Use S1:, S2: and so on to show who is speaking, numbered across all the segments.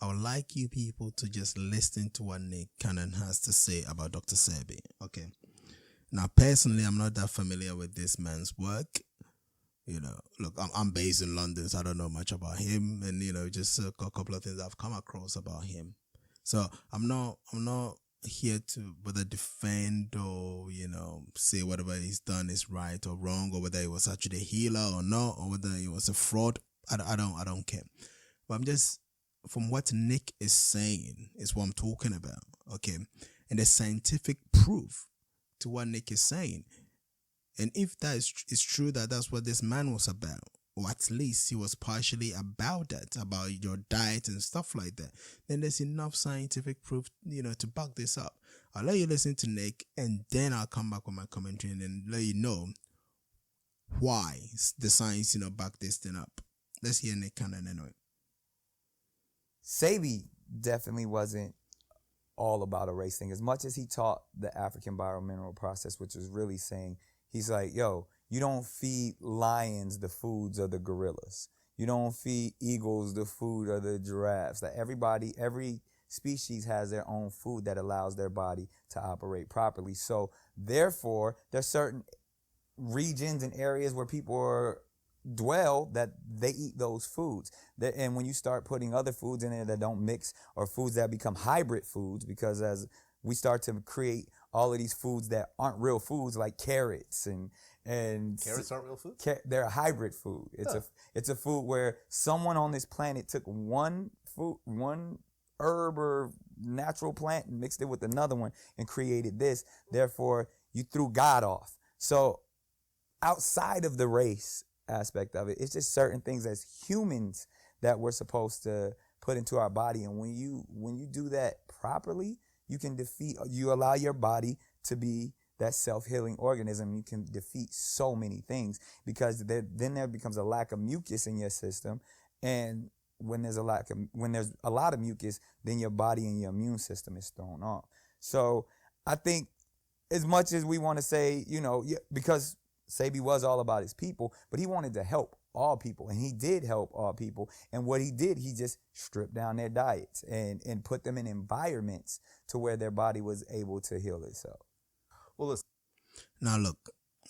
S1: I would like you people to just listen to what Nick Cannon has to say about Dr. Sebi. Okay. Now, personally, I'm not that familiar with this man's work. Look, I'm based in London, so I don't know much about him, and just a couple of things I've come across about him. So I'm not here to whether defend or say whatever he's done is right or wrong, or whether he was actually a healer or not, or whether he was a fraud. I don't care. But I'm just, from what Nick is saying is what I'm talking about. Okay, and the scientific proof to what Nick is saying. And if that is true, that's what this man was about, or at least he was partially about that, about your diet and stuff like that, then there's enough scientific proof, to back this up. I'll let you listen to Nick, and then I'll come back with my commentary and then let you know why the science, back this thing up. Let's hear Nick Cannon anyway.
S2: Sebi definitely wasn't all about a race thing. As much as he taught the African biomineral process, which is really saying, he's like, yo, you don't feed lions the foods of the gorillas. You don't feed eagles the food of the giraffes. That every species has their own food that allows their body to operate properly. So therefore, there's certain regions and areas where people dwell that they eat those foods. And when you start putting other foods in there that don't mix, or foods that become hybrid foods, because as we start to create all of these foods that aren't real foods, like carrots and
S3: carrots aren't real food.
S2: They're a hybrid food. It's a food where someone on this planet took one herb or natural plant and mixed it with another one and created this. Therefore, you threw God off. So outside of the race aspect of it, it's just certain things as humans that we're supposed to put into our body. And when you do that properly, you allow your body to be that self-healing organism. You can defeat so many things, because then there becomes a lack of mucus in your system. And when there's a lot of mucus, then your body and your immune system is thrown off. So I think, as much as we want to say, because Sebi was all about his people, but he wanted to help all people, and he did help all people. And what he did, he just stripped down their diets and put them in environments to where their body was able to heal itself.
S3: Well, listen.
S1: Now look,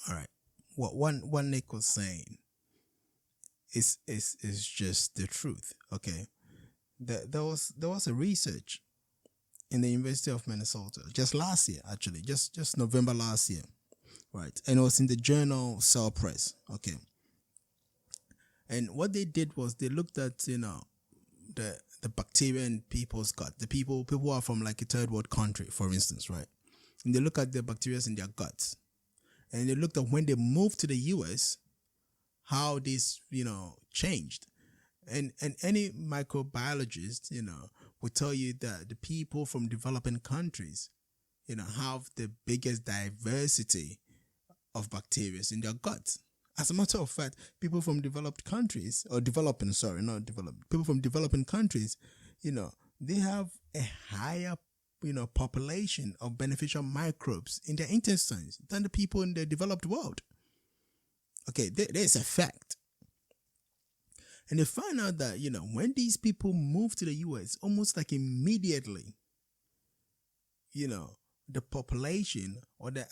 S1: all right. What Nick was saying is just the truth. Okay, there was a research in the University of Minesota just last year, actually, just November last year. Right, and it was in the journal Cell Press. Okay, and what they did was they looked at the bacteria in people's gut. The people who are from like a third world country, for instance, right? And they look at the bacteria in their guts, and they looked at when they moved to the US, how this changed, and any microbiologist will tell you that the people from developing countries have the biggest diversity of bacteria in their guts. As a matter of fact, people from developed countries, or developing, sorry, not developed, people from developing countries, they have a higher, population of beneficial microbes in their intestines than the people in the developed world. Okay, there's a fact. And they find out that, when these people move to the US, almost like immediately, the population or the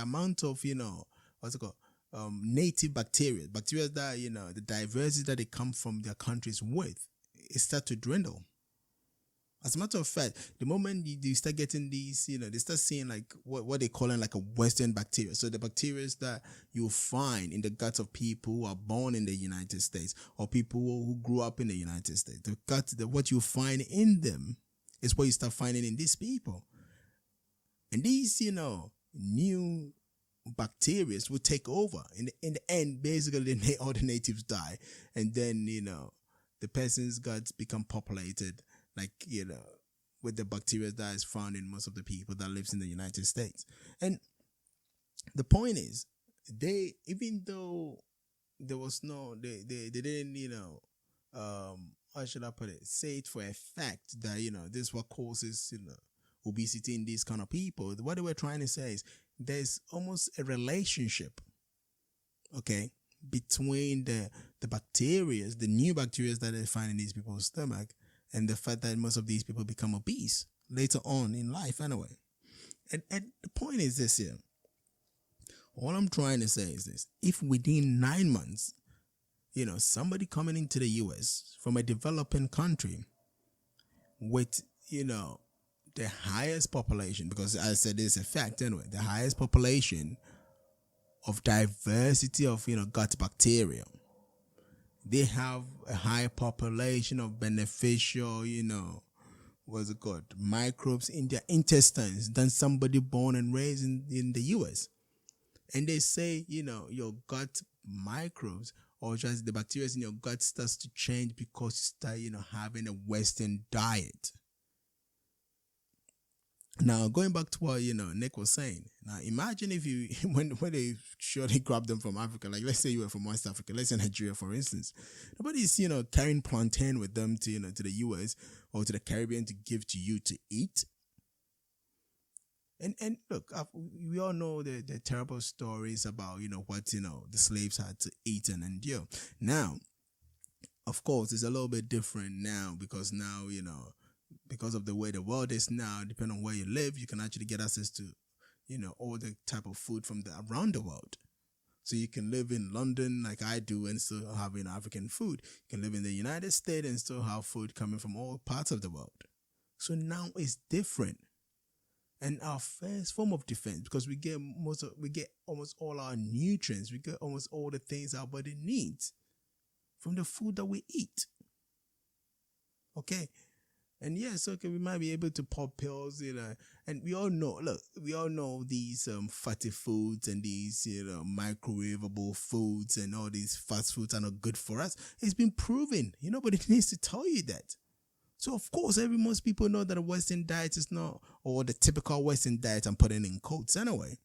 S1: amount of what's it called, native bacteria that the diversity that they come from their countries with, it start to dwindle. As a matter of fact, the moment you start getting these, they start seeing like what they call like a Western bacteria. So the bacteria that you find in the guts of people who are born in the United States, or people who grew up in the United States, what you find in them is what you start finding in these people. And these, new bacteria will take over. In the end, basically, all the natives die. And then, the person's guts become populated, like, with the bacteria that is found in most of the people that lives in the United States. And the point is, even though there was they didn't, how should I put it, say it for a fact that, this is what causes, obesity in these kind of people. What they were trying to say is there's almost a relationship, okay, between the bacteria, the new bacteria that they find in these people's stomach, and the fact that most of these people become obese later on in life anyway. And the point is this here. All I'm trying to say is this. If within 9 months, somebody coming into the US from a developing country with, the highest population, because I said it's a fact anyway, the highest population of diversity of, gut bacteria. They have a high population of beneficial, what's it called, microbes in their intestines than somebody born and raised in the US. And they say, your gut microbes or just the bacteria in your gut starts to change because you start, having a Western diet. Now, going back to what, Nick was saying. Now, imagine if you, when they surely grab them from Africa, like let's say you were from West Africa, let's say Nigeria, for instance. Nobody's, carrying plantain with them to, to the US or to the Caribbean to give to you to eat. And look, we all know the terrible stories about, what, the slaves had to eat and endure. Now, of course, it's a little bit different now because now, because of the way the world is now, depending on where you live, you can actually get access to, all the type of food from around the world. So you can live in London like I do and still have, African food. You can live in the United States and still have food coming from all parts of the world. So now it's different. And our first form of defense, because we get almost all our nutrients, we get almost all the things our body needs from the food that we eat. Okay. And yes, okay, we might be able to pop pills, and we all know these fatty foods and these, microwavable foods and all these fast foods are not good for us. It's been proven, but it needs to tell you that. So, of course, most people know that a Western diet is not, or the typical Western diet, I'm putting in quotes anyway,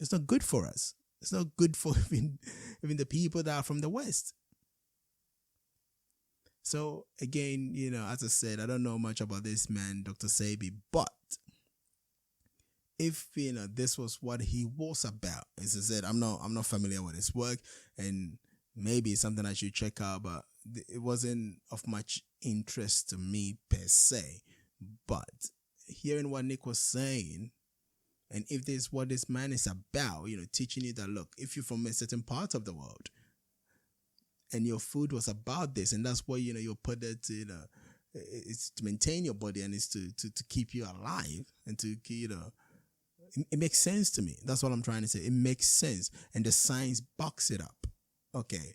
S1: it's not good for us. It's not good for even the people that are from the West. So, again, as I said, I don't know much about this man, Dr. Sebi, but if, this was what he was about, as I said, I'm not familiar with his work, and maybe it's something I should check out, but it wasn't of much interest to me per se. But hearing what Nick was saying, and if this is what this man is about, teaching you that, look, if you're from a certain part of the world and your food was about this, and that's why, you put it, it's to maintain your body and it's to keep you alive and to, it makes sense to me. That's what I'm trying to say. It makes sense. And the science backs it up. Okay.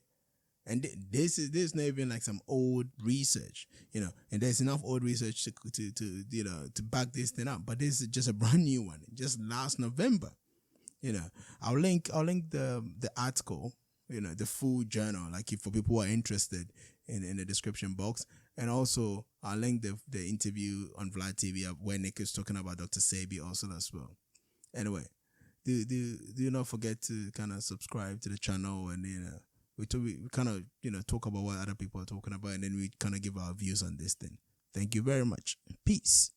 S1: And this is not even like some old research, and there's enough old research to back this thing up. But this is just a brand new one, just last November. I'll link the article, the Food Journal, like for people who are interested in the description box, and also I'll link the interview on Vlad TV where Nick is talking about Dr. Sebi also as well. Anyway, do not forget to kind of subscribe to the channel, and we kind of, talk about what other people are talking about, and then we kind of give our views on this thing. Thank you very much. Peace.